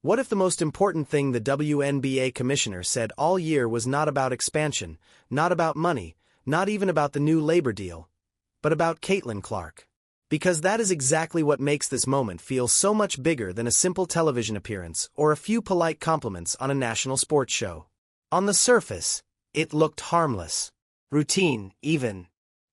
What if the most important thing the WNBA commissioner said all year was not about expansion, not about money, not even about the new labor deal, but about Caitlin Clark? Because that is exactly what makes this moment feel so much bigger than a simple television appearance or a few polite compliments on a national sports show. On the surface, it looked harmless, routine even.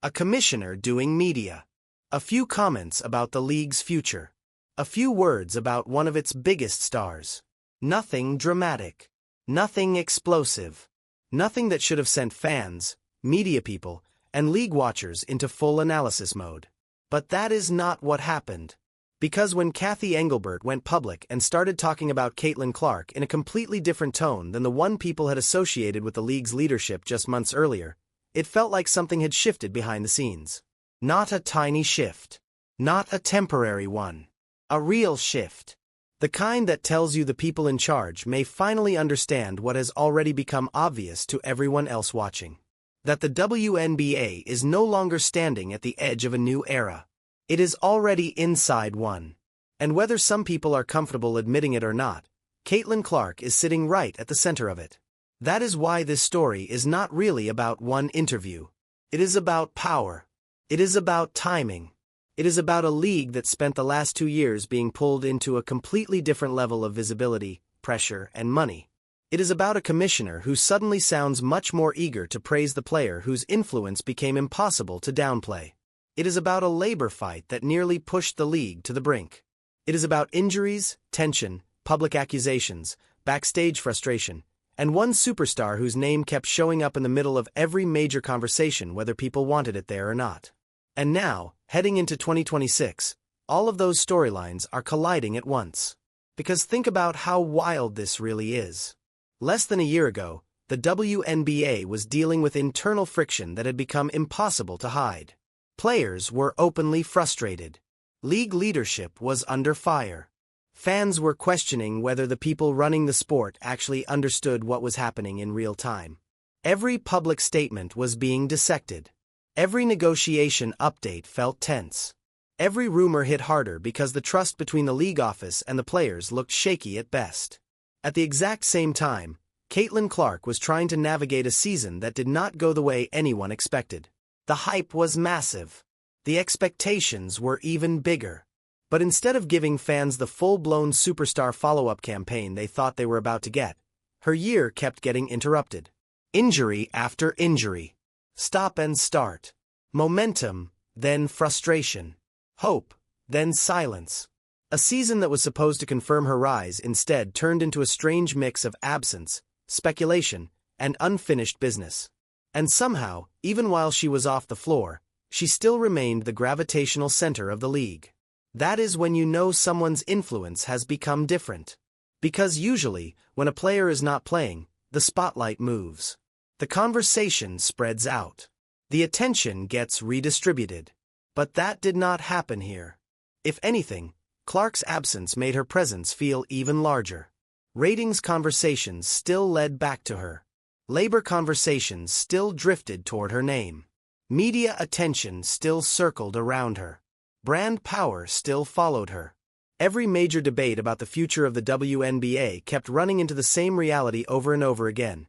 A commissioner doing media. A few comments about the league's future. A few words about one of its biggest stars. Nothing dramatic. Nothing explosive. Nothing that should have sent fans, media people, and league watchers into full analysis mode. But that is not what happened. Because when Cathy Engelbert went public and started talking about Caitlin Clark in a completely different tone than the one people had associated with the league's leadership just months earlier, it felt like something had shifted behind the scenes. Not a tiny shift. Not a temporary one. A real shift. The kind that tells you the people in charge may finally understand what has already become obvious to everyone else watching. That the WNBA is no longer standing at the edge of a new era. It is already inside one. And whether some people are comfortable admitting it or not, Caitlin Clark is sitting right at the center of it. That is why this story is not really about one interview. It is about power. It is about timing. It is about a league that spent the last 2 years being pulled into a completely different level of visibility, pressure, and money. It is about a commissioner who suddenly sounds much more eager to praise the player whose influence became impossible to downplay. It is about a labor fight that nearly pushed the league to the brink. It is about injuries, tension, public accusations, backstage frustration, and one superstar whose name kept showing up in the middle of every major conversation whether people wanted it there or not. And now, heading into 2026, all of those storylines are colliding at once. Because think about how wild this really is. Less than a year ago, the WNBA was dealing with internal friction that had become impossible to hide. Players were openly frustrated. League leadership was under fire. Fans were questioning whether the people running the sport actually understood what was happening in real time. Every public statement was being dissected. Every negotiation update felt tense. Every rumor hit harder because the trust between the league office and the players looked shaky at best. At the exact same time, Caitlin Clark was trying to navigate a season that did not go the way anyone expected. The hype was massive. The expectations were even bigger. But instead of giving fans the full-blown superstar follow-up campaign they thought they were about to get, her year kept getting interrupted. Injury after injury. Stop and start. Momentum, then frustration. Hope, then silence. A season that was supposed to confirm her rise instead turned into a strange mix of absence, speculation, and unfinished business. And somehow, even while she was off the floor, she still remained the gravitational center of the league. That is when you know someone's influence has become different. Because usually, when a player is not playing, the spotlight moves. The conversation spreads out. The attention gets redistributed. But that did not happen here. If anything, Clark's absence made her presence feel even larger. Ratings conversations still led back to her. Labor conversations still drifted toward her name. Media attention still circled around her. Brand power still followed her. Every major debate about the future of the WNBA kept running into the same reality over and over again.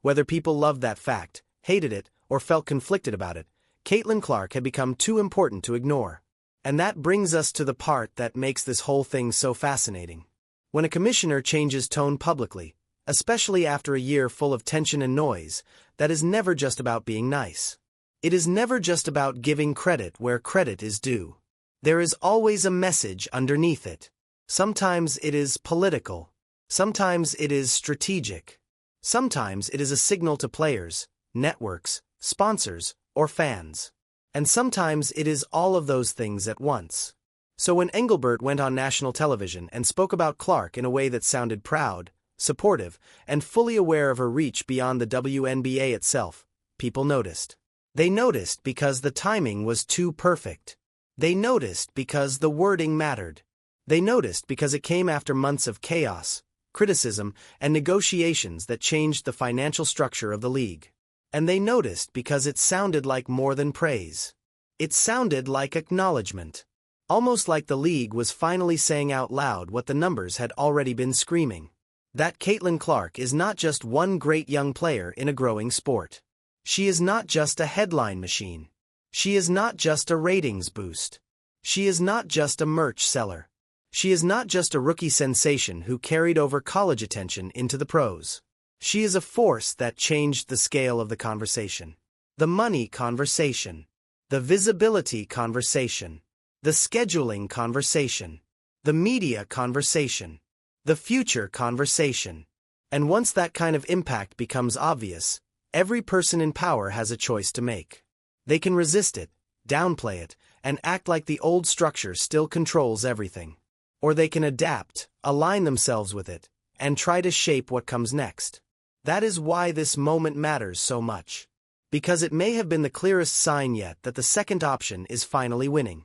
Whether people loved that fact, hated it, or felt conflicted about it, Caitlin Clark had become too important to ignore. And that brings us to the part that makes this whole thing so fascinating. When a commissioner changes tone publicly, especially after a year full of tension and noise, that is never just about being nice. It is never just about giving credit where credit is due. There is always a message underneath it. Sometimes it is political. Sometimes it is strategic. Sometimes it is a signal to players, networks, sponsors, or fans. And sometimes it is all of those things at once. So when Engelbert went on national television and spoke about Clark in a way that sounded proud, supportive, and fully aware of her reach beyond the WNBA itself, people noticed. They noticed because the timing was too perfect. They noticed because the wording mattered. They noticed because it came after months of chaos, criticism, and negotiations that changed the financial structure of the league. And they noticed because it sounded like more than praise. It sounded like acknowledgement. Almost like the league was finally saying out loud what the numbers had already been screaming. That Caitlin Clark is not just one great young player in a growing sport. She is not just a headline machine. She is not just a ratings boost. She is not just a merch seller. She is not just a rookie sensation who carried over college attention into the pros. She is a force that changed the scale of the conversation. The money conversation. The visibility conversation. The scheduling conversation. The media conversation. The future conversation. And once that kind of impact becomes obvious, every person in power has a choice to make. They can resist it, downplay it, and act like the old structure still controls everything. Or they can adapt, align themselves with it, and try to shape what comes next. That is why this moment matters so much. Because it may have been the clearest sign yet that the second option is finally winning.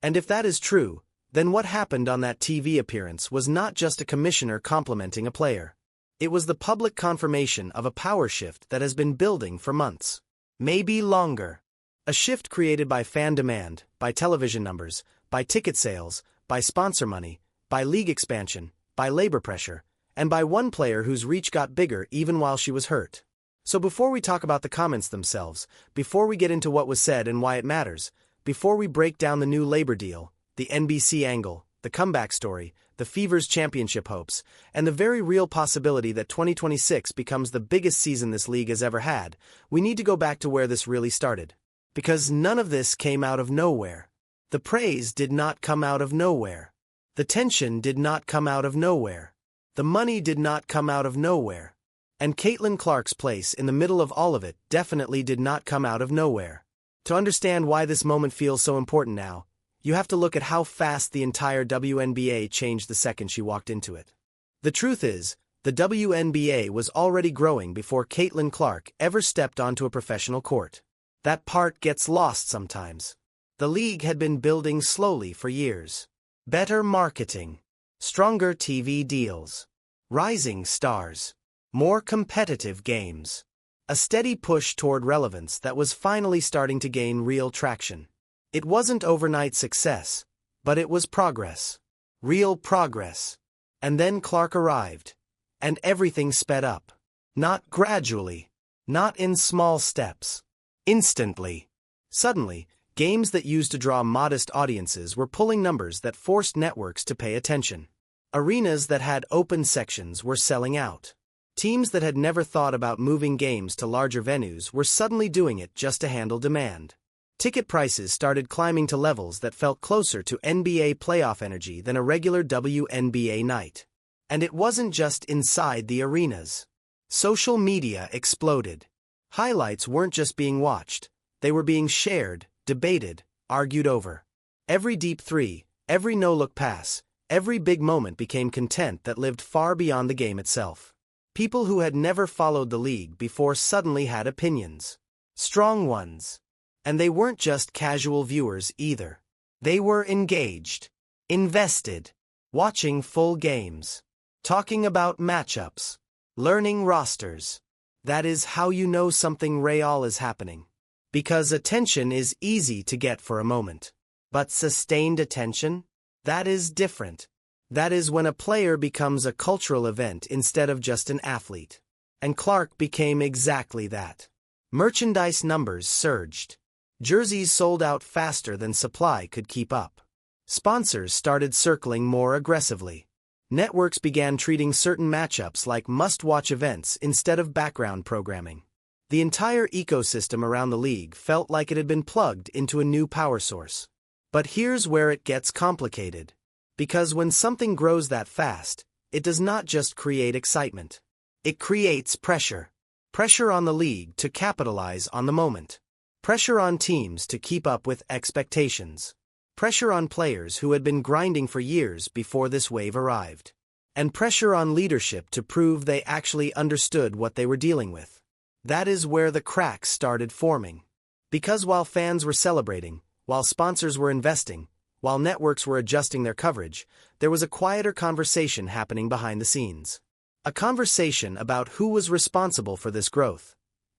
And if that is true, then what happened on that TV appearance was not just a commissioner complimenting a player. It was the public confirmation of a power shift that has been building for months. Maybe longer. A shift created by fan demand, by television numbers, by ticket sales, by sponsor money, by league expansion, by labor pressure, and by one player whose reach got bigger even while she was hurt. So before we talk about the comments themselves, before we get into what was said and why it matters, before we break down the new labor deal, the NBC angle, the comeback story, the Fever's championship hopes, and the very real possibility that 2026 becomes the biggest season this league has ever had, we need to go back to where this really started. Because none of this came out of nowhere. The praise did not come out of nowhere. The tension did not come out of nowhere. The money did not come out of nowhere. And Caitlin Clark's place in the middle of all of it definitely did not come out of nowhere. To understand why this moment feels so important now, you have to look at how fast the entire WNBA changed the second she walked into it. The truth is, the WNBA was already growing before Caitlin Clark ever stepped onto a professional court. That part gets lost sometimes. The league had been building slowly for years. Better marketing. Stronger TV deals. Rising stars. More competitive games. A steady push toward relevance that was finally starting to gain real traction. It wasn't overnight success, but it was progress. Real progress. And then Clark arrived. And everything sped up. Not gradually. Not in small steps. Instantly. Suddenly, games that used to draw modest audiences were pulling numbers that forced networks to pay attention. Arenas that had open sections were selling out. Teams that had never thought about moving games to larger venues were suddenly doing it just to handle demand. Ticket prices started climbing to levels that felt closer to NBA playoff energy than a regular WNBA night. And it wasn't just inside the arenas. Social media exploded. Highlights weren't just being watched, they were being shared, debated, argued over. Every deep three, every no-look pass, every big moment became content that lived far beyond the game itself. People who had never followed the league before suddenly had opinions. Strong ones. And they weren't just casual viewers either. They were engaged, invested, watching full games, talking about matchups, learning rosters. That is how you know something real is happening. Because attention is easy to get for a moment. But sustained attention? That is different. That is when a player becomes a cultural event instead of just an athlete. And Clark became exactly that. Merchandise numbers surged. Jerseys sold out faster than supply could keep up. Sponsors started circling more aggressively. Networks began treating certain matchups like must-watch events instead of background programming. The entire ecosystem around the league felt like it had been plugged into a new power source. But here's where it gets complicated. Because when something grows that fast, it does not just create excitement. It creates pressure. Pressure on the league to capitalize on the moment. Pressure on teams to keep up with expectations. Pressure on players who had been grinding for years before this wave arrived. And pressure on leadership to prove they actually understood what they were dealing with. That is where the cracks started forming. Because while fans were celebrating, while sponsors were investing, while networks were adjusting their coverage, there was a quieter conversation happening behind the scenes. A conversation about who was responsible for this growth,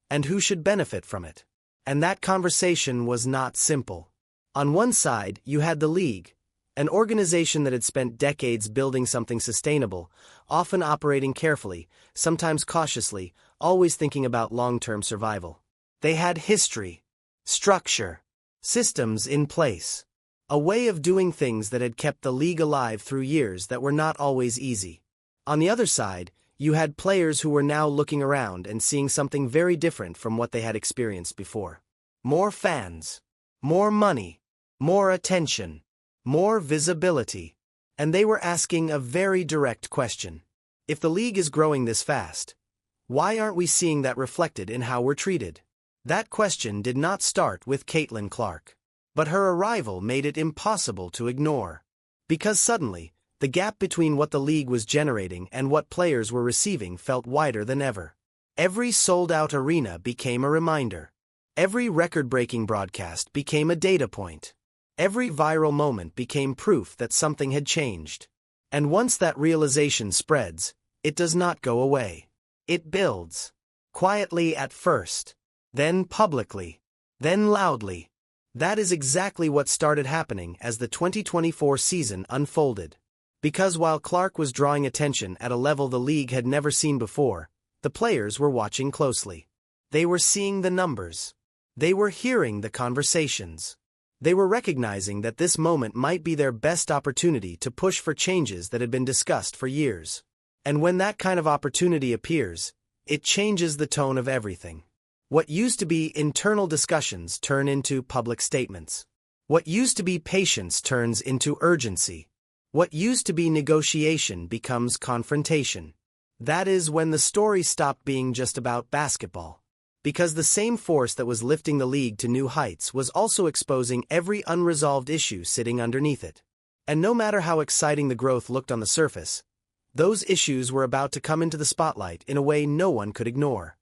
and who should benefit from it. And that conversation was not simple. On one side, you had the league, An organization that had spent decades building something sustainable, often operating carefully, sometimes cautiously, always thinking about long-term survival. They had history, structure, systems in place, a way of doing things that had kept the league alive through years that were not always easy. On the other side, you had players who were now looking around and seeing something very different from what they had experienced before. More fans, more money, more attention, more visibility. And they were asking a very direct question. If the league is growing this fast, why aren't we seeing that reflected in how we're treated? That question did not start with Caitlin Clark. But her arrival made it impossible to ignore. Because suddenly, the gap between what the league was generating and what players were receiving felt wider than ever. Every sold-out arena became a reminder. Every record-breaking broadcast became a data point. Every viral moment became proof that something had changed. And once that realization spreads, it does not go away. It builds. Quietly at first. Then publicly. Then loudly. That is exactly what started happening as the 2024 season unfolded. Because while Clark was drawing attention at a level the league had never seen before, the players were watching closely. They were seeing the numbers. They were hearing the conversations. They were recognizing that this moment might be their best opportunity to push for changes that had been discussed for years. And when that kind of opportunity appears, it changes the tone of everything. What used to be internal discussions turn into public statements. What used to be patience turns into urgency. What used to be negotiation becomes confrontation. That is when the story stopped being just about basketball. Because the same force that was lifting the league to new heights was also exposing every unresolved issue sitting underneath it. And no matter how exciting the growth looked on the surface, those issues were about to come into the spotlight in a way no one could ignore.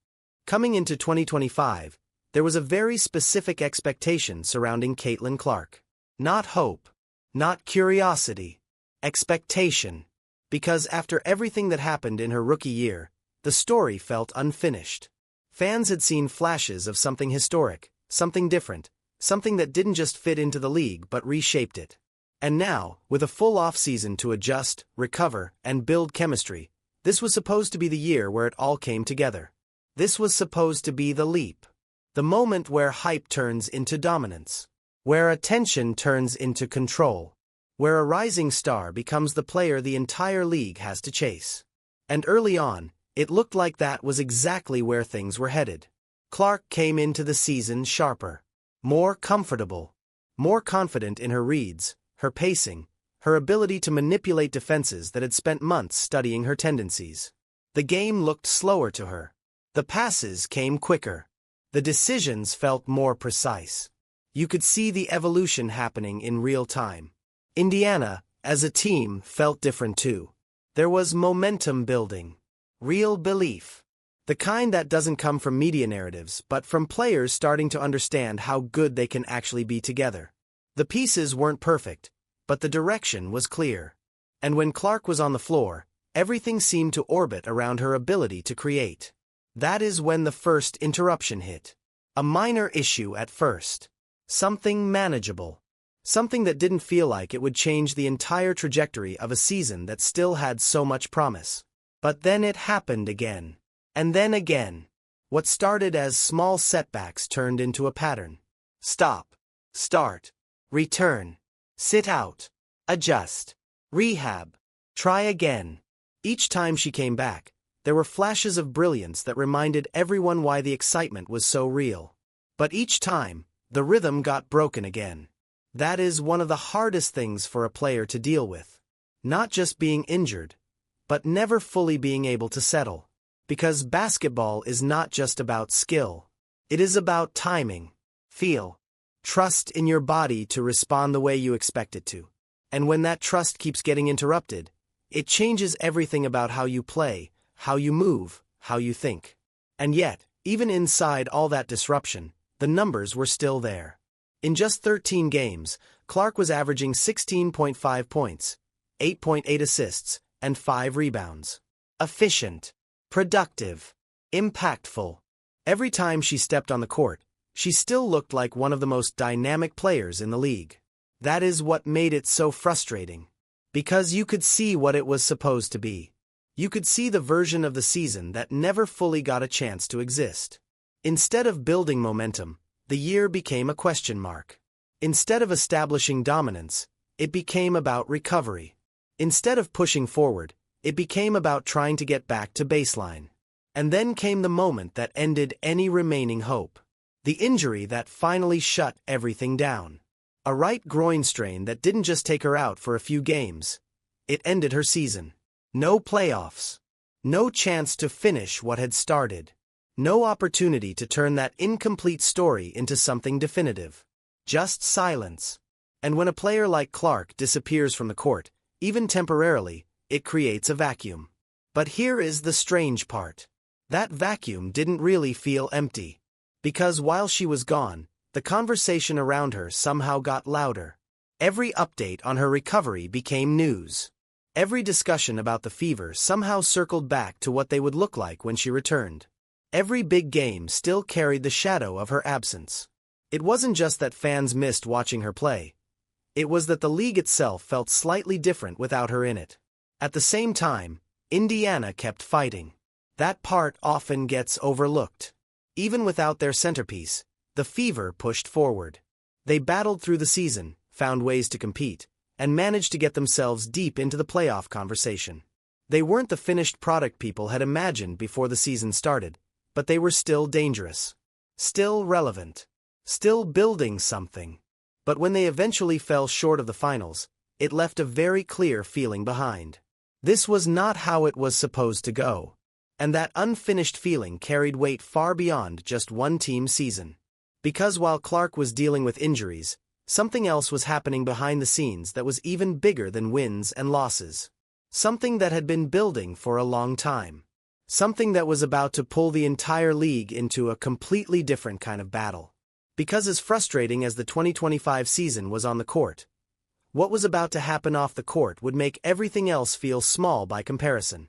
Coming into 2025, there was a very specific expectation surrounding Caitlin Clark. Not hope, not curiosity, expectation. Because after everything that happened in her rookie year, the story felt unfinished. Fans had seen flashes of something historic, something different, something that didn't just fit into the league but reshaped it. And now, with a full off-season to adjust, recover, and build chemistry, this was supposed to be the year where it all came together. This was supposed to be the leap. The moment where hype turns into dominance. Where attention turns into control. Where a rising star becomes the player the entire league has to chase. And early on, it looked like that was exactly where things were headed. Clark came into the season sharper. More comfortable. More confident in her reads, her pacing, her ability to manipulate defenses that had spent months studying her tendencies. The game looked slower to her. The passes came quicker. The decisions felt more precise. You could see the evolution happening in real time. Indiana, as a team, felt different too. There was momentum building. Real belief. The kind that doesn't come from media narratives, but from players starting to understand how good they can actually be together. The pieces weren't perfect, but the direction was clear. And when Clark was on the floor, everything seemed to orbit around her ability to create. That is when the first interruption hit. A minor issue at first. Something manageable. Something that didn't feel like it would change the entire trajectory of a season that still had so much promise. But then it happened again. And then again. What started as small setbacks turned into a pattern. Stop. Start. Return. Sit out. Adjust. Rehab. Try again. Each time she came back, there were flashes of brilliance that reminded everyone why the excitement was so real. But each time, the rhythm got broken again. That is one of the hardest things for a player to deal with. Not just being injured, but never fully being able to settle. Because basketball is not just about skill. It is about timing, feel, trust in your body to respond the way you expect it to. And when that trust keeps getting interrupted, it changes everything about how you play, how you move, how you think. And yet, even inside all that disruption, the numbers were still there. In just 13 games, Clark was averaging 16.5 points, 8.8 assists, and 5 rebounds. Efficient, productive, impactful. Every time she stepped on the court, she still looked like one of the most dynamic players in the league. That is what made it so frustrating. Because you could see what it was supposed to be. You could see the version of the season that never fully got a chance to exist. Instead of building momentum, the year became a question mark. Instead of establishing dominance, it became about recovery. Instead of pushing forward, it became about trying to get back to baseline. And then came the moment that ended any remaining hope. The injury that finally shut everything down. A right groin strain that didn't just take her out for a few games. It ended her season. No playoffs. No chance to finish what had started. No opportunity to turn that incomplete story into something definitive. Just silence. And when a player like Clark disappears from the court, even temporarily, it creates a vacuum. But here is the strange part. That vacuum didn't really feel empty. Because while she was gone, the conversation around her somehow got louder. Every update on her recovery became news. Every discussion about the fever somehow circled back to what they would look like when she returned. Every big game still carried the shadow of her absence. It wasn't just that fans missed watching her play. It was that the league itself felt slightly different without her in it. At the same time, Indiana kept fighting. That part often gets overlooked. Even without their centerpiece, the Fever pushed forward. They battled through the season, found ways to compete, and managed to get themselves deep into the playoff conversation. They weren't the finished product people had imagined before the season started, but they were still dangerous. Still relevant. Still building something. But when they eventually fell short of the finals, it left a very clear feeling behind. This was not how it was supposed to go. And that unfinished feeling carried weight far beyond just one team season. Because while Clark was dealing with injuries, something else was happening behind the scenes that was even bigger than wins and losses. Something that had been building for a long time. Something that was about to pull the entire league into a completely different kind of battle. Because as frustrating as the 2025 season was on the court, what was about to happen off the court would make everything else feel small by comparison.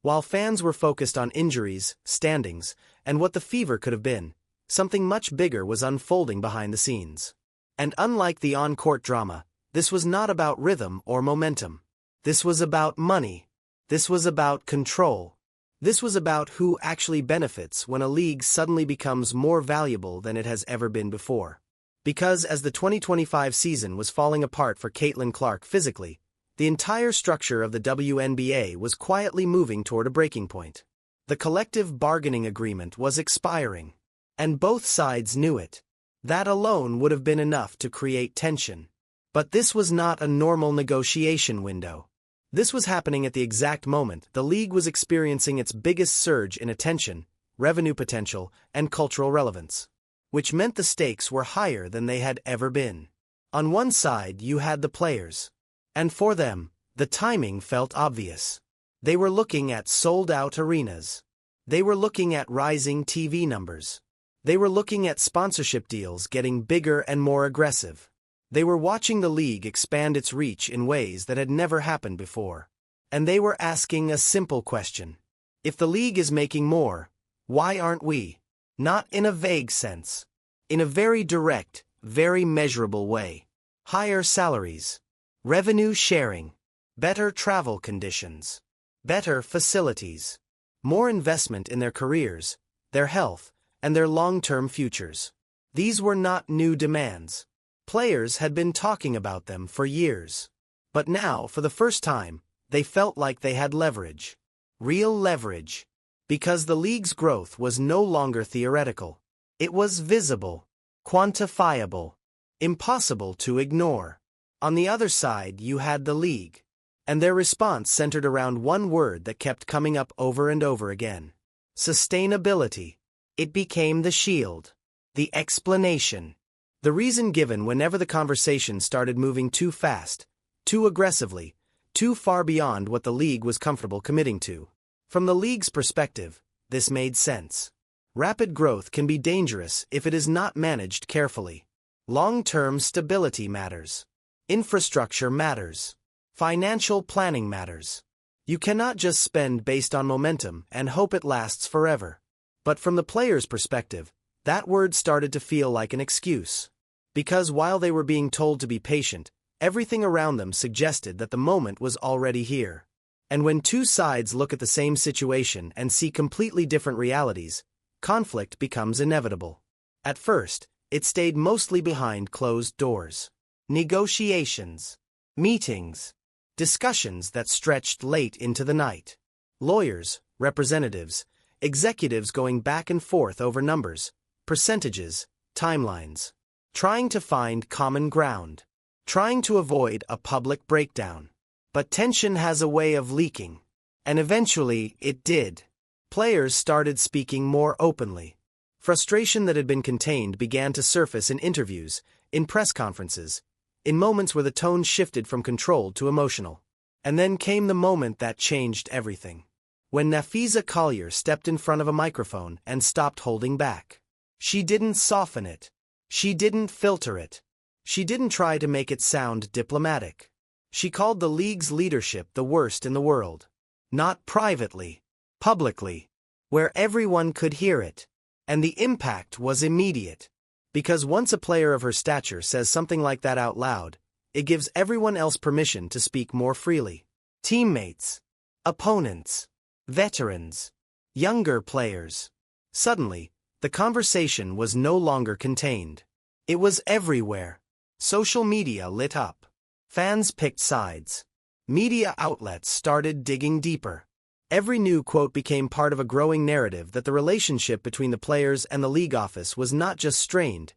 While fans were focused on injuries, standings, and what the Fever could have been, something much bigger was unfolding behind the scenes. And unlike the on-court drama, this was not about rhythm or momentum. This was about money. This was about control. This was about who actually benefits when a league suddenly becomes more valuable than it has ever been before. Because as the 2025 season was falling apart for Caitlin Clark physically, the entire structure of the WNBA was quietly moving toward a breaking point. The collective bargaining agreement was expiring. And both sides knew it. That alone would have been enough to create tension. But this was not a normal negotiation window. This was happening at the exact moment the league was experiencing its biggest surge in attention, revenue potential, and cultural relevance. Which meant the stakes were higher than they had ever been. On one side you had the players. And for them, the timing felt obvious. They were looking at sold-out arenas. They were looking at rising TV numbers. They were looking at sponsorship deals getting bigger and more aggressive. They were watching the league expand its reach in ways that had never happened before. And they were asking a simple question. If the league is making more, why aren't we? Not in a vague sense. In a very direct, very measurable way. Higher salaries. Revenue sharing. Better travel conditions. Better facilities. More investment in their careers, their health, and their long-term futures. These were not new demands. Players had been talking about them for years. But now, for the first time, they felt like they had leverage. Real leverage. Because the league's growth was no longer theoretical. It was visible. Quantifiable. Impossible to ignore. On the other side you had the league. And their response centered around one word that kept coming up over and over again. Sustainability. It became the shield. The explanation. The reason given whenever the conversation started moving too fast, too aggressively, too far beyond what the league was comfortable committing to. From the league's perspective, this made sense. Rapid growth can be dangerous if it is not managed carefully. Long-term stability matters. Infrastructure matters. Financial planning matters. You cannot just spend based on momentum and hope it lasts forever. But from the players' perspective, that word started to feel like an excuse. Because while they were being told to be patient, Everything around them suggested that the moment was already here. And when two sides look at the same situation and see completely different realities, conflict becomes inevitable. At first, it stayed mostly behind closed doors. Negotiations, meetings, discussions that stretched late into the night. Lawyers, representatives, executives going back and forth over numbers, percentages, timelines. Trying to find common ground. Trying to avoid a public breakdown. But tension has a way of leaking. And eventually, it did. Players started speaking more openly. Frustration that had been contained began to surface in interviews, in press conferences, in moments where the tone shifted from controlled to emotional. And then came the moment that changed everything. When Nafisa Collier stepped in front of a microphone and stopped holding back. She didn't soften it. She didn't filter it. She didn't try to make it sound diplomatic. She called the league's leadership the worst in the world. Not privately, publicly, where everyone could hear it. And the impact was immediate. Because once a player of her stature says something like that out loud, it gives everyone else permission to speak more freely. Teammates, opponents, veterans, younger players. Suddenly, the conversation was no longer contained. It was everywhere. Social media lit up. Fans picked sides. Media outlets started digging deeper. Every new quote became part of a growing narrative that the relationship between the players and the league office was not just strained,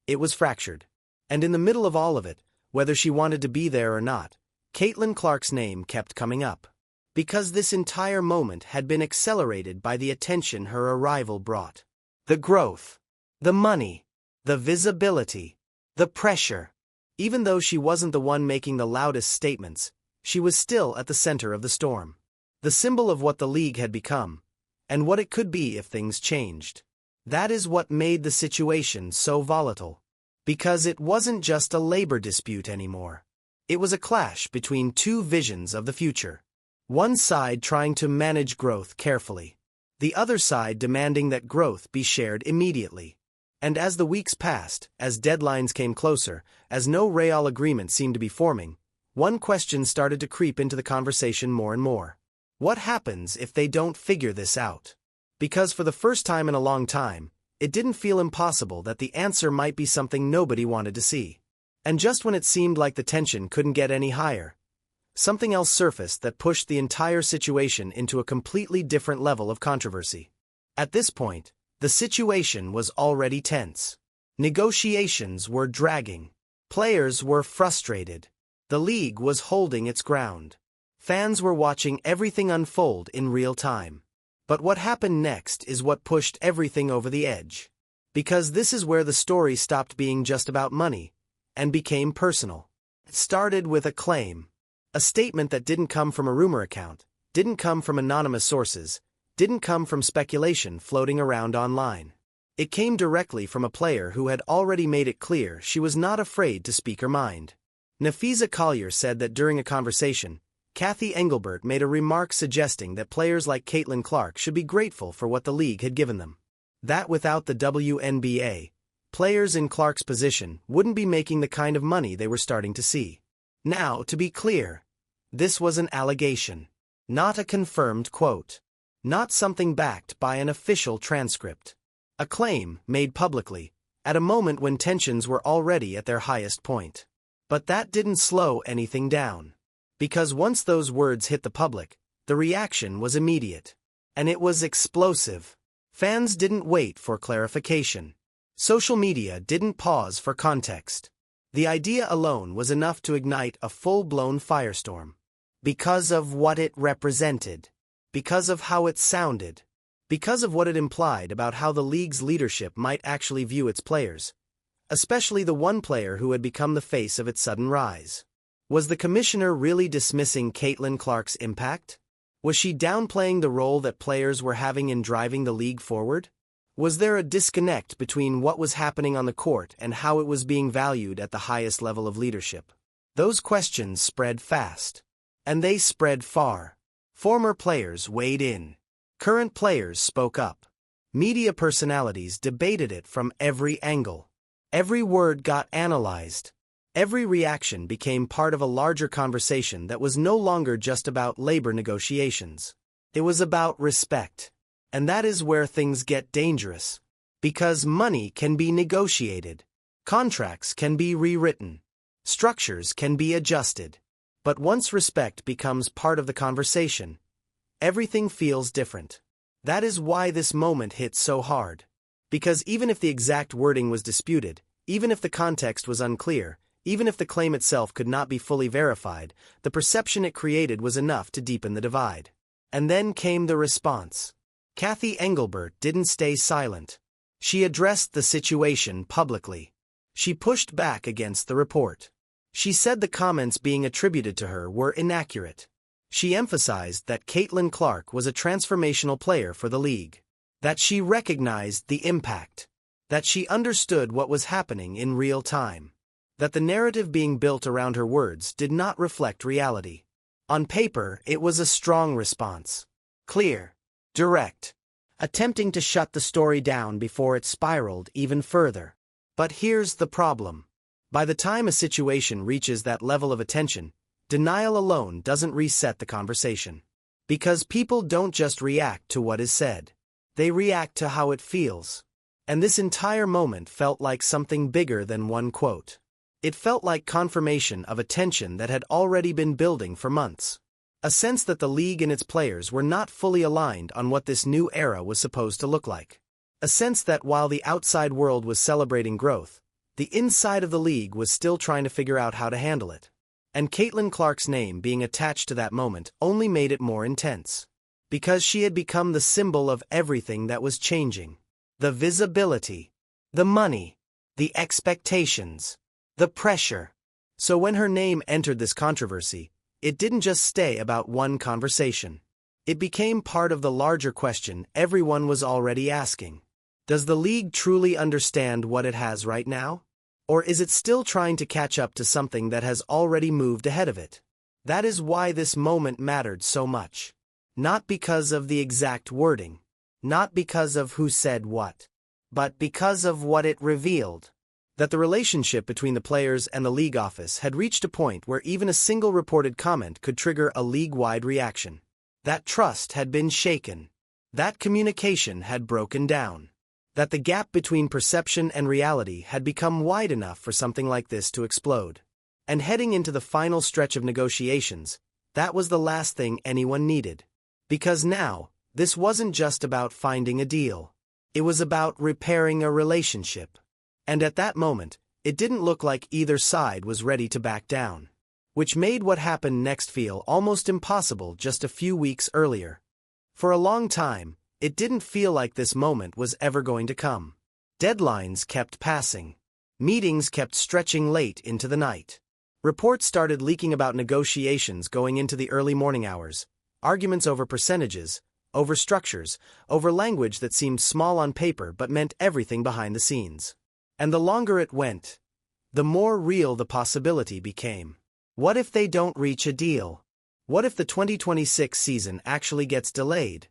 it was fractured. And in the middle of all of it, whether she wanted to be there or not, Caitlin Clark's name kept coming up. Because this entire moment had been accelerated by the attention her arrival brought. The growth, the money, the visibility, the pressure. Even though she wasn't the one making the loudest statements, she was still at the center of the storm. The symbol of what the league had become, and what it could be if things changed. That is what made the situation so volatile. Because it wasn't just a labor dispute anymore. It was a clash between two visions of the future. One side trying to manage growth carefully. The other side demanding that growth be shared immediately. And as the weeks passed, as deadlines came closer, as no real agreement seemed to be forming, one question started to creep into the conversation more and more. What happens if they don't figure this out? Because for the first time in a long time, it didn't feel impossible that the answer might be something nobody wanted to see. And just when it seemed like the tension couldn't get any higher, something else surfaced that pushed the entire situation into a completely different level of controversy. At this point, the situation was already tense. Negotiations were dragging. Players were frustrated. The league was holding its ground. Fans were watching everything unfold in real time. But what happened next is what pushed everything over the edge. Because this is where the story stopped being just about money, and became personal. It started with a claim. A statement that didn't come from a rumor account, didn't come from anonymous sources, didn't come from speculation floating around online. It came directly from a player who had already made it clear she was not afraid to speak her mind. Nafisa Collier said that during a conversation, Cathy Engelbert made a remark suggesting that players like Caitlin Clark should be grateful for what the league had given them. That without the WNBA, players in Clark's position wouldn't be making the kind of money they were starting to see. Now, to be clear, this was an allegation, not a confirmed quote, not something backed by an official transcript. A claim made publicly, at a moment when tensions were already at their highest point. But that didn't slow anything down. Because once those words hit the public, the reaction was immediate. And it was explosive. Fans didn't wait for clarification. Social media didn't pause for context. The idea alone was enough to ignite a full-blown firestorm. Because of what it represented. Because of how it sounded. Because of what it implied about how the league's leadership might actually view its players. Especially the one player who had become the face of its sudden rise. Was the commissioner really dismissing Caitlin Clark's impact? Was she downplaying the role that players were having in driving the league forward? Was there a disconnect between what was happening on the court and how it was being valued at the highest level of leadership? Those questions spread fast. And they spread far. Former players weighed in. Current players spoke up. Media personalities debated it from every angle. Every word got analyzed. Every reaction became part of a larger conversation that was no longer just about labor negotiations. It was about respect. And that is where things get dangerous. Because money can be negotiated. Contracts can be rewritten. Structures can be adjusted. But once respect becomes part of the conversation, everything feels different. That is why this moment hit so hard. Because even if the exact wording was disputed, even if the context was unclear, even if the claim itself could not be fully verified, the perception it created was enough to deepen the divide. And then came the response. Cathy Engelbert didn't stay silent. She addressed the situation publicly. She pushed back against the report. She said the comments being attributed to her were inaccurate. She emphasized that Caitlin Clark was a transformational player for the league. That she recognized the impact. That she understood what was happening in real time. That the narrative being built around her words did not reflect reality. On paper, it was a strong response. Clear. Direct. Attempting to shut the story down before it spiraled even further. But here's the problem. By the time a situation reaches that level of attention, denial alone doesn't reset the conversation. Because people don't just react to what is said. They react to how it feels. And this entire moment felt like something bigger than one quote. It felt like confirmation of a tension that had already been building for months. A sense that the league and its players were not fully aligned on what this new era was supposed to look like. A sense that while the outside world was celebrating growth, the inside of the league was still trying to figure out how to handle it. And Caitlin Clark's name being attached to that moment only made it more intense. Because she had become the symbol of everything that was changing. The visibility, the money, the expectations, the pressure. So when her name entered this controversy, it didn't just stay about one conversation. It became part of the larger question everyone was already asking. Does the league truly understand what it has right now? Or is it still trying to catch up to something that has already moved ahead of it? That is why this moment mattered so much. Not because of the exact wording. Not because of who said what. But because of what it revealed. That the relationship between the players and the league office had reached a point where even a single reported comment could trigger a league-wide reaction. That trust had been shaken. That communication had broken down. That the gap between perception and reality had become wide enough for something like this to explode. And heading into the final stretch of negotiations, that was the last thing anyone needed. Because now, this wasn't just about finding a deal. It was about repairing a relationship. And at that moment, it didn't look like either side was ready to back down. Which made what happened next feel almost impossible just a few weeks earlier. For a long time, it didn't feel like this moment was ever going to come. Deadlines kept passing. Meetings kept stretching late into the night. Reports started leaking about negotiations going into the early morning hours, arguments over percentages, over structures, over language that seemed small on paper but meant everything behind the scenes. And the longer it went, the more real the possibility became. What if they don't reach a deal? What if the 2026 season actually gets delayed?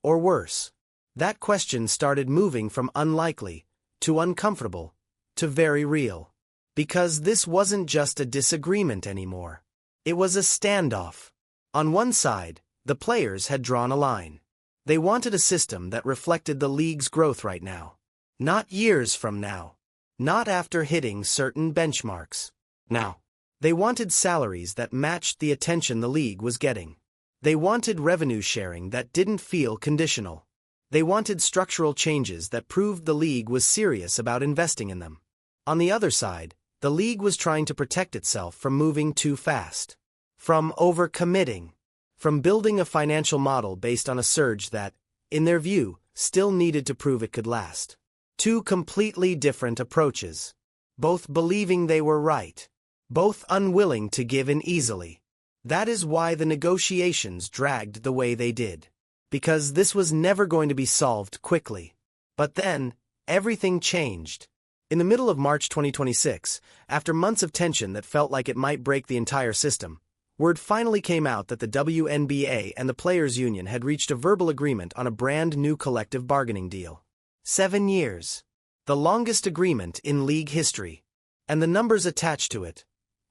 Or worse? That question started moving from unlikely, to uncomfortable, to very real. Because this wasn't just a disagreement anymore. It was a standoff. On one side, the players had drawn a line. They wanted a system that reflected the league's growth right now. Not years from now. Not after hitting certain benchmarks. Now. They wanted salaries that matched the attention the league was getting. They wanted revenue sharing that didn't feel conditional. They wanted structural changes that proved the league was serious about investing in them. On the other side, the league was trying to protect itself from moving too fast. From overcommitting. From building a financial model based on a surge that, in their view, still needed to prove it could last. Two completely different approaches. Both believing they were right. Both unwilling to give in easily. That is why the negotiations dragged the way they did. Because this was never going to be solved quickly. But then, everything changed. In the middle of March 2026, after months of tension that felt like it might break the entire system, word finally came out that the WNBA and the Players' Union had reached a verbal agreement on a brand new collective bargaining deal. 7 years. The longest agreement in league history. And the numbers attached to it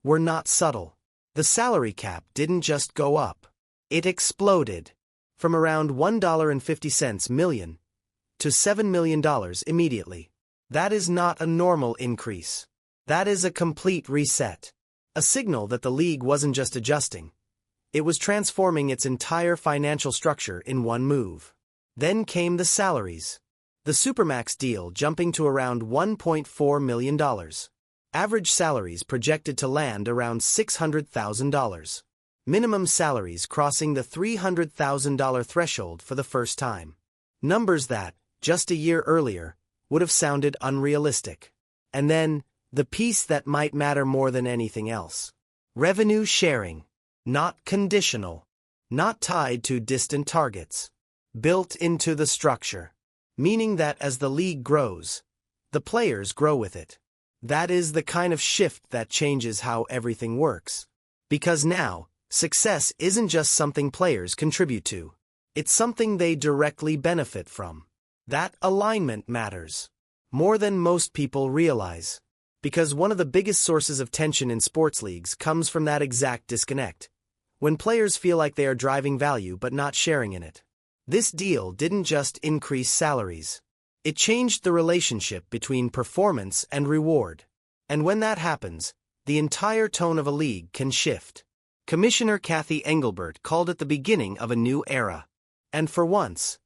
were not subtle. The salary cap didn't just go up. It exploded. From around $1.50 million to $7 million immediately. That is not a normal increase. That is a complete reset. A signal that the league wasn't just adjusting. It was transforming its entire financial structure in one move. Then came the salaries. The Supermax deal jumping to around $1.4 million. Average salaries projected to land around $600,000. Minimum salaries crossing the $300,000 threshold for the first time. Numbers that, just a year earlier, would have sounded unrealistic. And then, the piece that might matter more than anything else. Revenue sharing. Not conditional. Not tied to distant targets. Built into the structure. Meaning that as the league grows, the players grow with it. That is the kind of shift that changes how everything works. Because now, success isn't just something players contribute to. It's something they directly benefit from. That alignment matters. More than most people realize. Because one of the biggest sources of tension in sports leagues comes from that exact disconnect. When players feel like they are driving value but not sharing in it. This deal didn't just increase salaries. It changed the relationship between performance and reward. And when that happens, the entire tone of a league can shift. Commissioner Cathy Engelbert called it the beginning of a new era. And for once,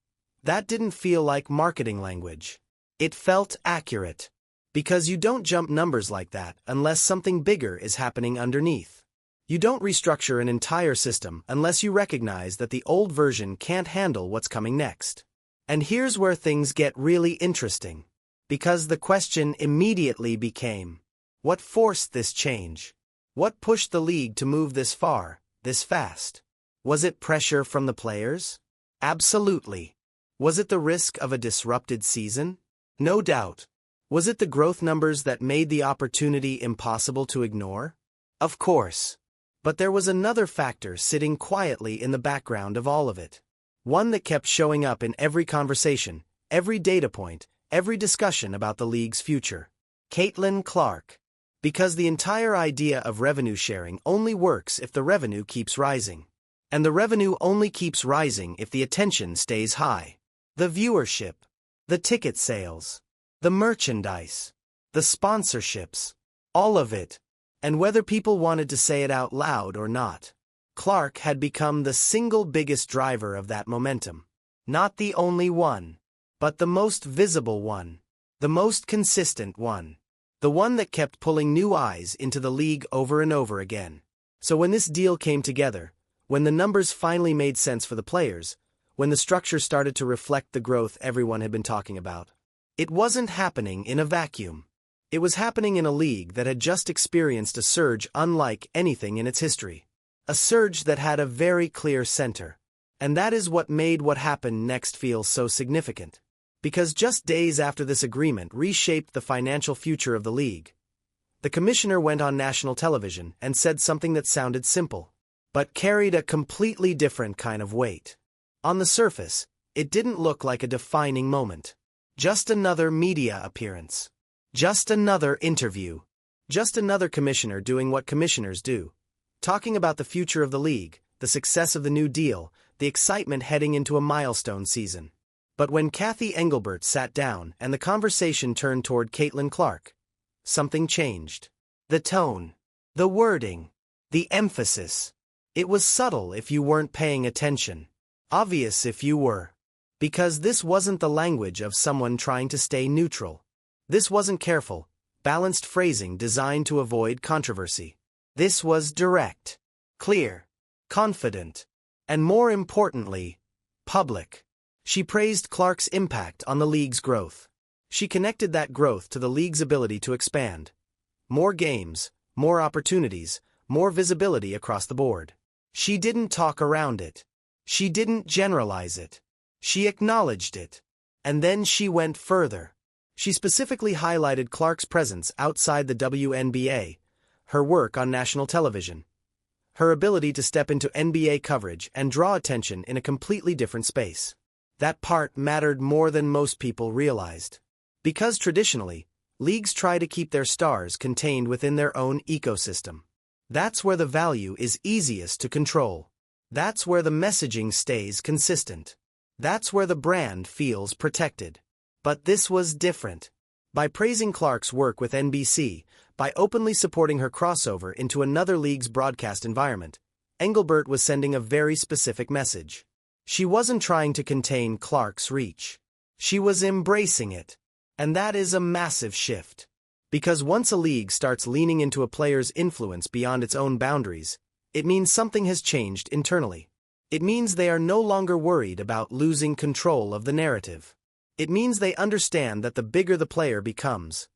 that didn't feel like marketing language. It felt accurate. Because you don't jump numbers like that unless something bigger is happening underneath. You don't restructure an entire system unless you recognize that the old version can't handle what's coming next. And here's where things get really interesting. Because the question immediately became, what forced this change? What pushed the league to move this far, this fast? Was it pressure from the players? Absolutely. Was it the risk of a disrupted season? No doubt. Was it the growth numbers that made the opportunity impossible to ignore? Of course. But there was another factor sitting quietly in the background of all of it. One that kept showing up in every conversation, every data point, every discussion about the league's future. Caitlin Clark. Because the entire idea of revenue sharing only works if the revenue keeps rising. And the revenue only keeps rising if the attention stays high. The viewership. The ticket sales. The merchandise. The sponsorships. All of it. And whether people wanted to say it out loud or not, Clark had become the single biggest driver of that momentum. Not the only one, but the most visible one. The most consistent one. The one that kept pulling new eyes into the league over and over again. So when this deal came together, when the numbers finally made sense for the players, when the structure started to reflect the growth everyone had been talking about, it wasn't happening in a vacuum. It was happening in a league that had just experienced a surge unlike anything in its history. A surge that had a very clear center. And that is what made what happened next feel so significant. Because just days after this agreement reshaped the financial future of the league, the commissioner went on national television and said something that sounded simple, but carried a completely different kind of weight. On the surface, it didn't look like a defining moment. Just another media appearance. Just another interview. Just another commissioner doing what commissioners do. Talking about the future of the league, the success of the new deal, the excitement heading into a milestone season. But when Cathy Engelbert sat down and the conversation turned toward Caitlin Clark, something changed. The tone. The wording. The emphasis. It was subtle if you weren't paying attention. Obvious if you were. Because this wasn't the language of someone trying to stay neutral. This wasn't careful, balanced phrasing designed to avoid controversy. This was direct, clear, confident, and more importantly, public. She praised Clark's impact on the league's growth. She connected that growth to the league's ability to expand. More games, more opportunities, more visibility across the board. She didn't talk around it. She didn't generalize it. She acknowledged it. And then she went further. She specifically highlighted Clark's presence outside the WNBA, her work on national television, her ability to step into NBA coverage and draw attention in a completely different space. That part mattered more than most people realized. Because traditionally, Leagues try to keep their stars contained within their own ecosystem. That's where the value is easiest to control. That's where the messaging stays consistent. That's where the brand feels protected. But this was different. By praising Clark's work with NBC, by openly supporting her crossover into another league's broadcast environment, Engelbert was sending a very specific message. She wasn't trying to contain Clark's reach. She was embracing it. And that is a massive shift. Because once a league starts leaning into a player's influence beyond its own boundaries, it means something has changed internally. It means they are no longer worried about losing control of the narrative. It means they understand that the bigger the player becomes,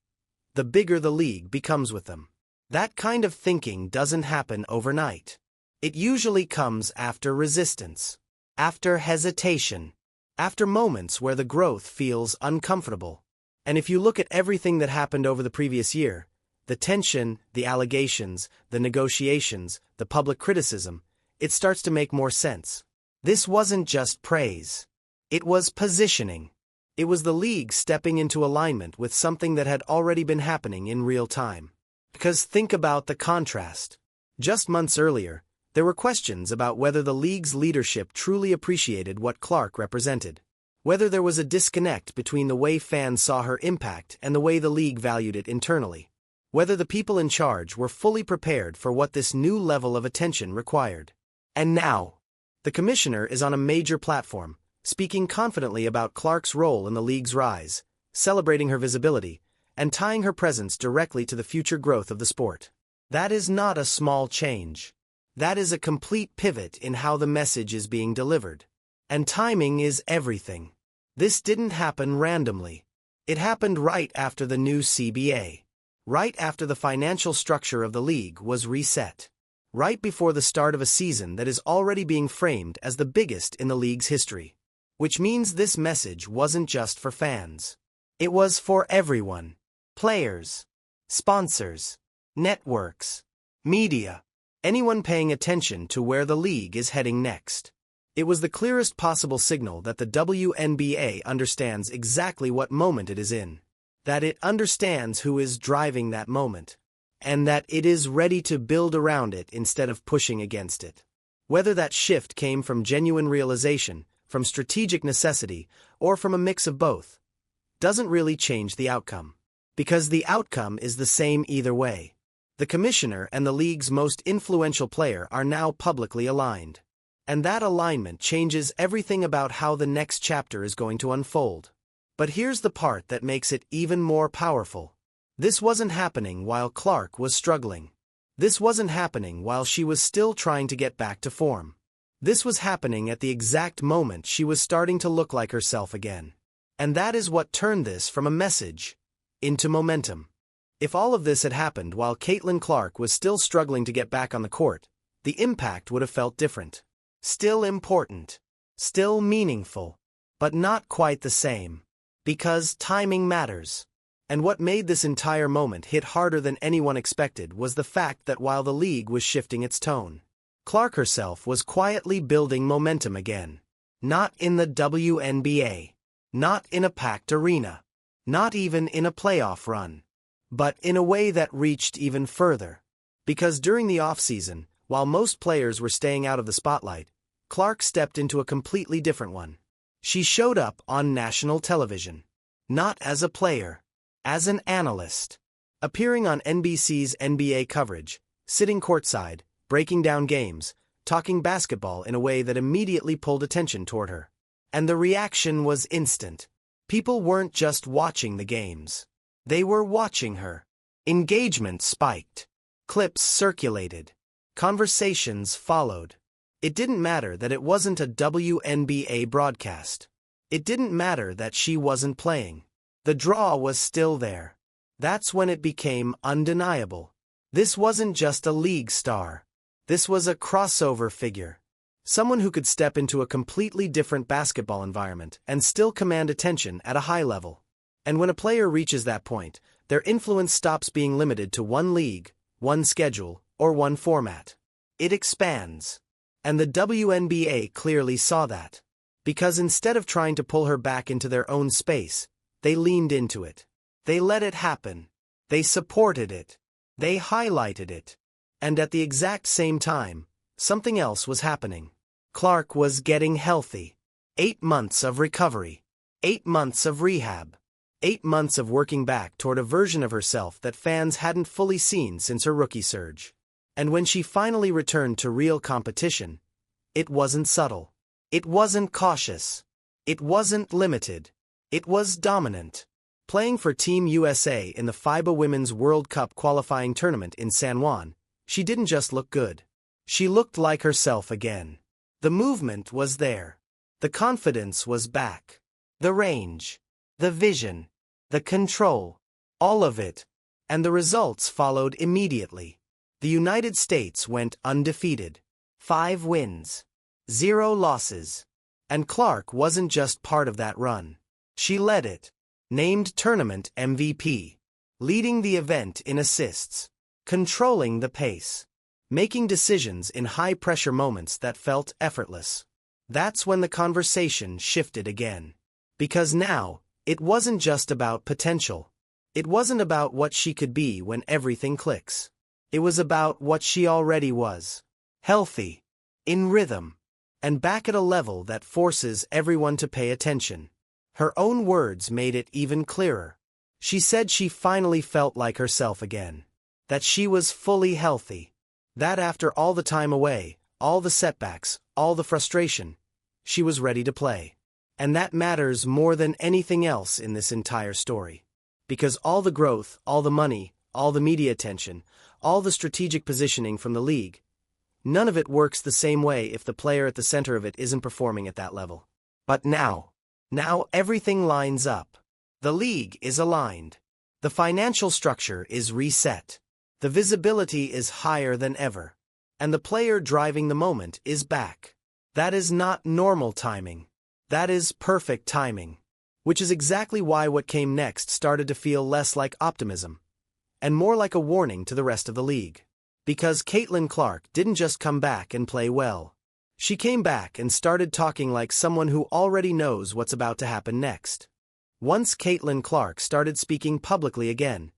the bigger the league becomes with them. That kind of thinking doesn't happen overnight. It usually comes after resistance, after hesitation, after moments where the growth feels uncomfortable. And if you look at everything that happened over the previous year, the tension, the allegations, the negotiations, the public criticism, it starts to make more sense. This wasn't just praise. It was positioning. It was the league stepping into alignment with something that had already been happening in real time. Because think about the contrast. Just months earlier, there were questions about whether the league's leadership truly appreciated what Clark represented. Whether there was a disconnect between the way fans saw her impact and the way the league valued it internally. Whether the people in charge were fully prepared for what this new level of attention required. And now, the commissioner is on a major platform, speaking confidently about Clark's role in the league's rise, celebrating her visibility, and tying her presence directly to the future growth of the sport. That is not a small change. That is a complete pivot in how the message is being delivered. And timing is everything. This didn't happen randomly. It happened right after the new CBA. Right after the financial structure of the league was reset. Right before the start of a season that is already being framed as the biggest in the league's history. Which means this message wasn't just for fans. It was for everyone. Players, sponsors, networks, media, anyone paying attention to where the league is heading next. It was the clearest possible signal that the WNBA understands exactly what moment it is in. That it understands who is driving that moment. And that it is ready to build around it instead of pushing against it. Whether that shift came from genuine realization, from strategic necessity, or from a mix of both, doesn't really change the outcome. Because the outcome is the same either way. The commissioner and the league's most influential player are now publicly aligned. And that alignment changes everything about how the next chapter is going to unfold. But here's the part that makes it even more powerful. This wasn't happening while Clark was struggling. This wasn't happening while she was still trying to get back to form. This was happening at the exact moment she was starting to look like herself again. And that is what turned this from a message into momentum. If all of this had happened while Caitlin Clark was still struggling to get back on the court, the impact would have felt different. Still important. Still meaningful. But not quite the same. Because timing matters. And what made this entire moment hit harder than anyone expected was the fact that while the league was shifting its tone, Clark herself was quietly building momentum again. Not in the WNBA. Not in a packed arena. Not even in a playoff run. But in a way that reached even further. Because during the offseason, while most players were staying out of the spotlight, Clark stepped into a completely different one. She showed up on national television. Not as a player. As an analyst. Appearing on NBC's NBA coverage, sitting courtside, breaking down games, talking basketball in a way that immediately pulled attention toward her. And the reaction was instant. People weren't just watching the games. They were watching her. Engagement spiked. Clips circulated. Conversations followed. It didn't matter that it wasn't a WNBA broadcast. It didn't matter that she wasn't playing. The draw was still there. That's when it became undeniable. This wasn't just a league star. This was a crossover figure. Someone who could step into a completely different basketball environment and still command attention at a high level. And when a player reaches that point, their influence stops being limited to one league, one schedule, or one format. It expands. And the WNBA clearly saw that. Because instead of trying to pull her back into their own space, they leaned into it. They let it happen. They supported it. They highlighted it. And at the exact same time, something else was happening. Clark was getting healthy. 8 months of recovery. 8 months of rehab. 8 months of working back toward a version of herself that fans hadn't fully seen since her rookie surge. And when she finally returned to real competition, it wasn't subtle. It wasn't cautious. It wasn't limited. It was dominant. Playing for Team USA in the FIBA Women's World Cup qualifying tournament in San Juan, she didn't just look good. She looked like herself again. The movement was there. The confidence was back. The range. The vision. The control. All of it. And the results followed immediately. The United States went undefeated. 5 wins. 0 losses. And Clark wasn't just part of that run. She led it. Named tournament MVP. Leading the event in assists. Controlling the pace. Making decisions in high-pressure moments that felt effortless. That's when the conversation shifted again. Because now, it wasn't just about potential. It wasn't about what she could be when everything clicks. It was about what she already was. Healthy. In rhythm. And back at a level that forces everyone to pay attention. Her own words made it even clearer. She said she finally felt like herself again. That she was fully healthy. That after all the time away, all the setbacks, all the frustration, she was ready to play. And that matters more than anything else in this entire story. Because all the growth, all the money, all the media attention, all the strategic positioning from the league, none of it works the same way if the player at the center of it isn't performing at that level. But now everything lines up. The league is aligned. The financial structure is reset. The visibility is higher than ever. And the player driving the moment is back. That is not normal timing. That is perfect timing. Which is exactly why what came next started to feel less like optimism, and more like a warning to the rest of the league. Because Caitlin Clark didn't just come back and play well. She came back and started talking like someone who already knows what's about to happen next. Once Caitlin Clark started speaking publicly again,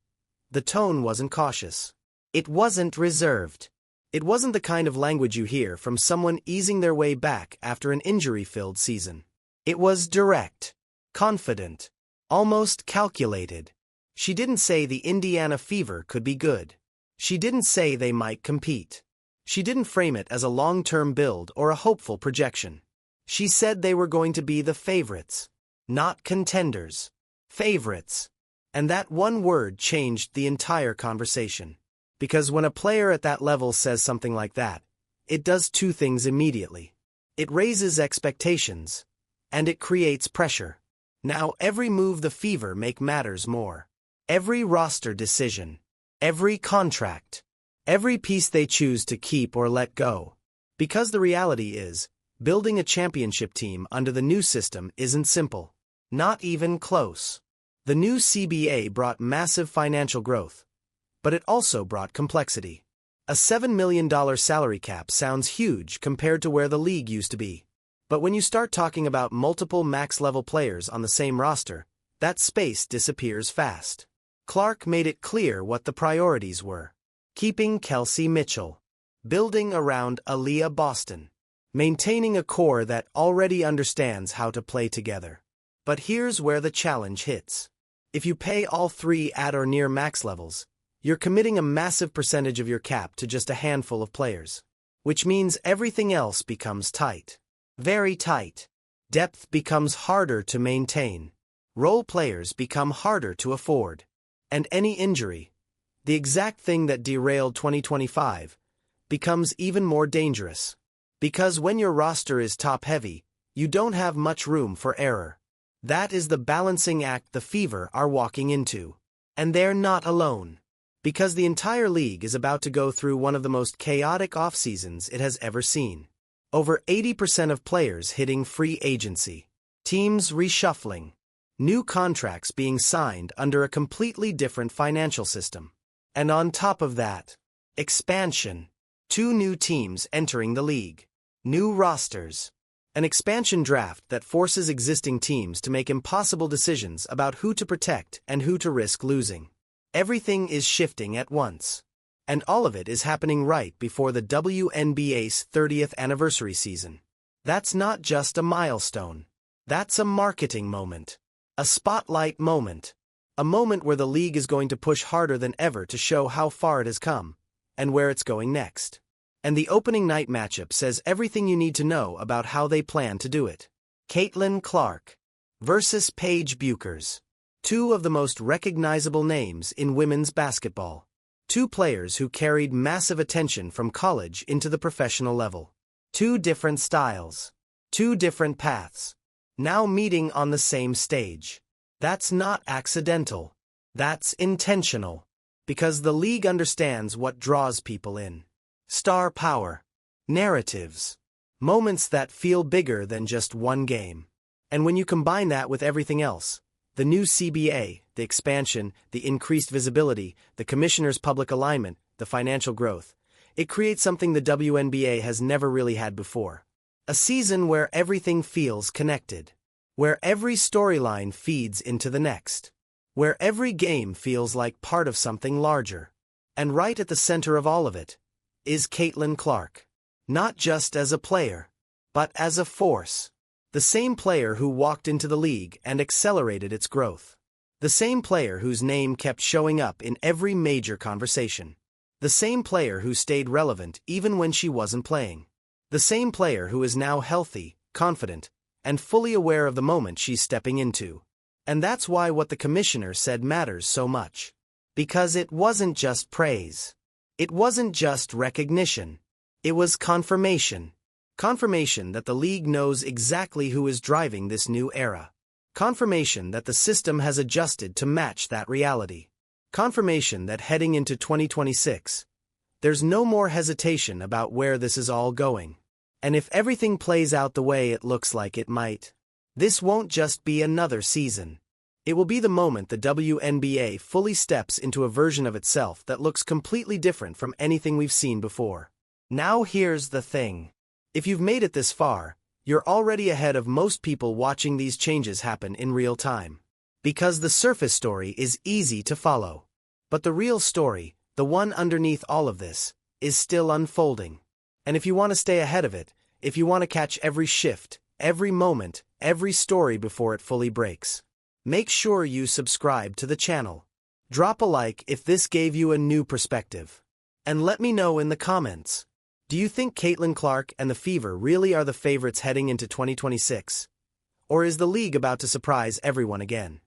the tone wasn't cautious. It wasn't reserved. It wasn't the kind of language you hear from someone easing their way back after an injury-filled season. It was direct, confident, almost calculated. She didn't say the Indiana Fever could be good. She didn't say they might compete. She didn't frame it as a long-term build or a hopeful projection. She said they were going to be the favorites, not contenders. Favorites. And that one word changed the entire conversation. Because when a player at that level says something like that, it does 2 things immediately. It raises expectations, and it creates pressure. Now every move the Fever make matters more. Every roster decision. Every contract. Every piece they choose to keep or let go. Because the reality is, building a championship team under the new system isn't simple. Not even close. The new CBA brought massive financial growth. But it also brought complexity. A $7 million salary cap sounds huge compared to where the league used to be. But when you start talking about multiple max-level players on the same roster, that space disappears fast. Clark made it clear what the priorities were. Keeping Kelsey Mitchell. Building around Aaliyah Boston. Maintaining a core that already understands how to play together. But here's where the challenge hits. If you pay all 3 at or near max levels, you're committing a massive percentage of your cap to just a handful of players. Which means everything else becomes tight. Very tight. Depth becomes harder to maintain. Role players become harder to afford. And any injury, the exact thing that derailed 2025, becomes even more dangerous. Because when your roster is top-heavy, you don't have much room for error. That is the balancing act the Fever are walking into. And they're not alone. Because the entire league is about to go through one of the most chaotic off-seasons it has ever seen. Over 80% of players hitting free agency. Teams reshuffling. New contracts being signed under a completely different financial system. And on top of that, expansion. 2 new teams entering the league. New rosters. An expansion draft that forces existing teams to make impossible decisions about who to protect and who to risk losing. Everything is shifting at once. And all of it is happening right before the WNBA's 30th anniversary season. That's not just a milestone. That's a marketing moment. A spotlight moment. A moment where the league is going to push harder than ever to show how far it has come, and where it's going next. And the opening night matchup says everything you need to know about how they plan to do it. Caitlin Clark versus Paige Bueckers. Two of the most recognizable names in women's basketball. Two players who carried massive attention from college into the professional level. Two different styles. Two different paths. Now meeting on the same stage. That's not accidental. That's intentional. Because the league understands what draws people in. Star power. Narratives. Moments that feel bigger than just one game. And when you combine that with everything else, the new CBA, the expansion, the increased visibility, the commissioner's public alignment, the financial growth, it creates something the WNBA has never really had before. A season where everything feels connected. Where every storyline feeds into the next. Where every game feels like part of something larger. And right at the center of all of it is Caitlin Clark. Not just as a player, but as a force. The same player who walked into the league and accelerated its growth. The same player whose name kept showing up in every major conversation. The same player who stayed relevant even when she wasn't playing. The same player who is now healthy, confident, and fully aware of the moment she's stepping into. And that's why what the commissioner said matters so much. Because it wasn't just praise. It wasn't just recognition. It was confirmation. Confirmation that the league knows exactly who is driving this new era. Confirmation that the system has adjusted to match that reality. Confirmation that heading into 2026, there's no more hesitation about where this is all going. And if everything plays out the way it looks like it might, this won't just be another season. It will be the moment the WNBA fully steps into a version of itself that looks completely different from anything we've seen before. Now here's the thing. If you've made it this far, you're already ahead of most people watching these changes happen in real time. Because the surface story is easy to follow. But the real story, the one underneath all of this, is still unfolding. And if you want to stay ahead of it, if you want to catch every shift, every moment, every story before it fully breaks, make sure you subscribe to the channel. Drop a like if this gave you a new perspective. And let me know in the comments. Do you think Caitlin Clark and the Fever really are the favorites heading into 2026? Or is the league about to surprise everyone again?